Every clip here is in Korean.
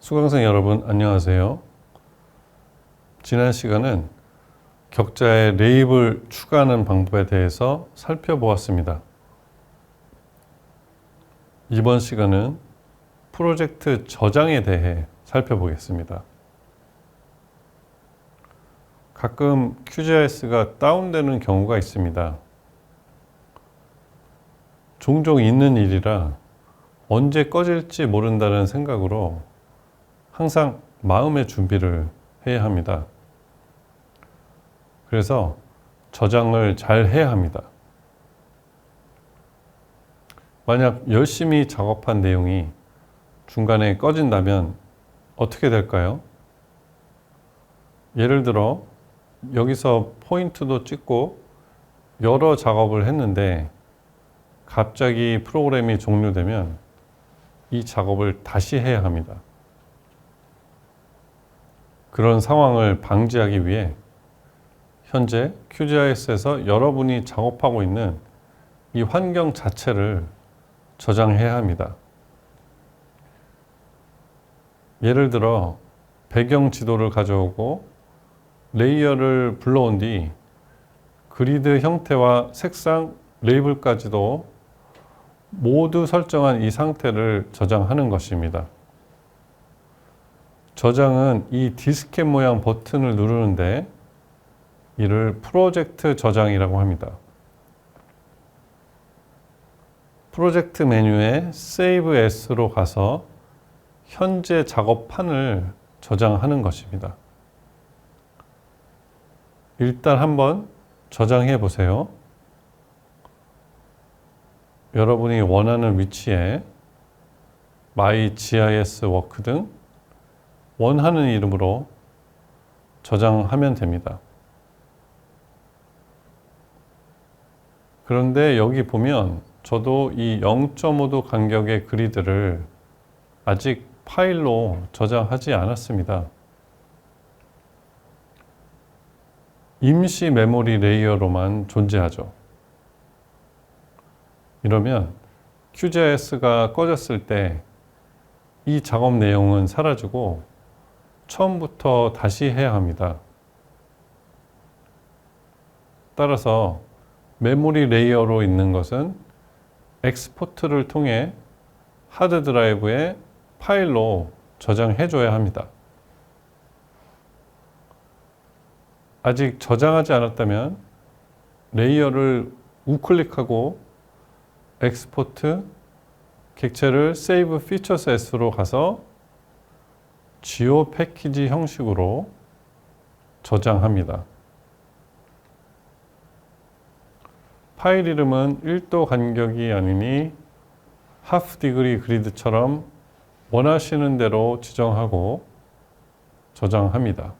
수강생 여러분 안녕하세요. 지난 시간은 격자에 레이블 추가하는 방법에 대해서 살펴보았습니다. 이번 시간은 프로젝트 저장에 대해 살펴보겠습니다. 가끔 QGIS가 다운되는 경우가 있습니다. 종종 있는 일이라 언제 꺼질지 모른다는 생각으로 항상 마음의 준비를 해야 합니다. 그래서 저장을 잘 해야 합니다. 만약 열심히 작업한 내용이 중간에 꺼진다면 어떻게 될까요? 예를 들어 여기서 포인트도 찍고 여러 작업을 했는데 갑자기 프로그램이 종료되면 이 작업을 다시 해야 합니다. 그런 상황을 방지하기 위해 현재 QGIS에서 여러분이 작업하고 있는 이 환경 자체를 저장해야 합니다. 예를 들어 배경 지도를 가져오고 레이어를 불러온 뒤 그리드 형태와 색상, 레이블까지도 모두 설정한 이 상태를 저장하는 것입니다. 저장은 이 디스켓 모양 버튼을 누르는데 이를 프로젝트 저장이라고 합니다. 프로젝트 메뉴에 Save As로 가서 현재 작업판을 저장하는 것입니다. 일단 한번 저장해 보세요. 여러분이 원하는 위치에 My GIS 워크 등 원하는 이름으로 저장하면 됩니다. 그런데 여기 보면 저도 이 0.5도 간격의 그리드를 아직 파일로 저장하지 않았습니다. 임시 메모리 레이어로만 존재하죠. 이러면 QGIS가 꺼졌을 때 이 작업 내용은 사라지고 처음부터 다시 해야 합니다. 따라서 메모리 레이어로 있는 것은 엑스포트를 통해 하드 드라이브에 파일로 저장해 줘야 합니다. 아직 저장하지 않았다면 레이어를 우클릭하고 엑스포트, 객체를 Save Features As로 가서 지오 패키지 형식으로 저장합니다. 파일 이름은 1도 간격이 아니니 하프 디그리 그리드처럼 원하시는 대로 지정하고 저장합니다.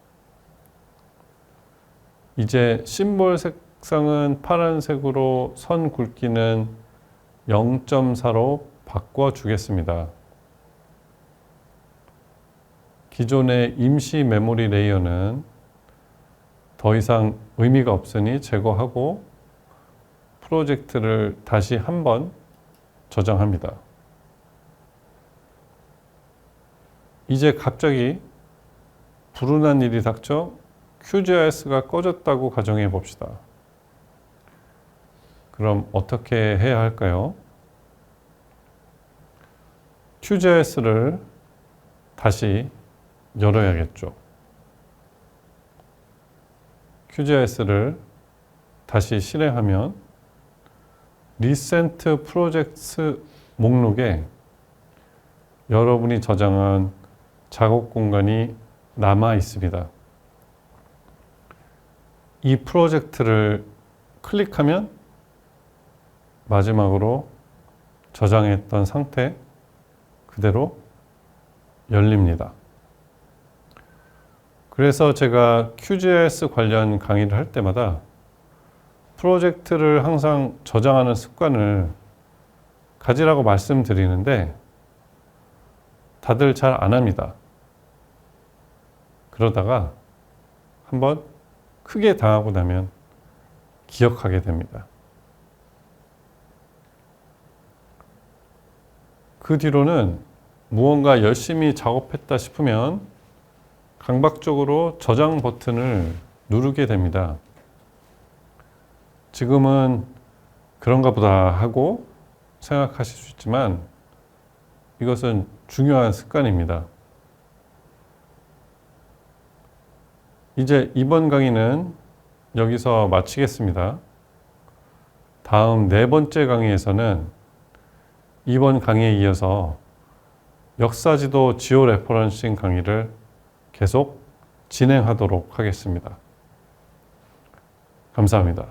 이제 심볼 색상은 파란색으로 선 굵기는 0.4로 바꿔주겠습니다. 기존의 임시 메모리 레이어는 더 이상 의미가 없으니 제거하고 프로젝트를 다시 한번 저장합니다. 이제 갑자기 불운한 일이 닥쳐 QGIS가 꺼졌다고 가정해 봅시다. 그럼 어떻게 해야 할까요? QGIS를 다시 열어야겠죠. QGIS를 다시 실행하면 Recent Projects 목록에 여러분이 저장한 작업 공간이 남아 있습니다. 이 프로젝트를 클릭하면 마지막으로 저장했던 상태 그대로 열립니다. 그래서 제가 QGIS 관련 강의를 할 때마다 프로젝트를 항상 저장하는 습관을 가지라고 말씀드리는데 다들 잘 안 합니다. 그러다가 한번 크게 당하고 나면 기억하게 됩니다. 그 뒤로는 무언가 열심히 작업했다 싶으면 강박적으로 저장 버튼을 누르게 됩니다. 지금은 그런가 보다 하고 생각하실 수 있지만 이것은 중요한 습관입니다. 이제 이번 강의는 여기서 마치겠습니다. 다음 네 번째 강의에서는 이번 강의에 이어서 역사지도 지오 레퍼런싱 강의를 계속 진행하도록 하겠습니다. 감사합니다.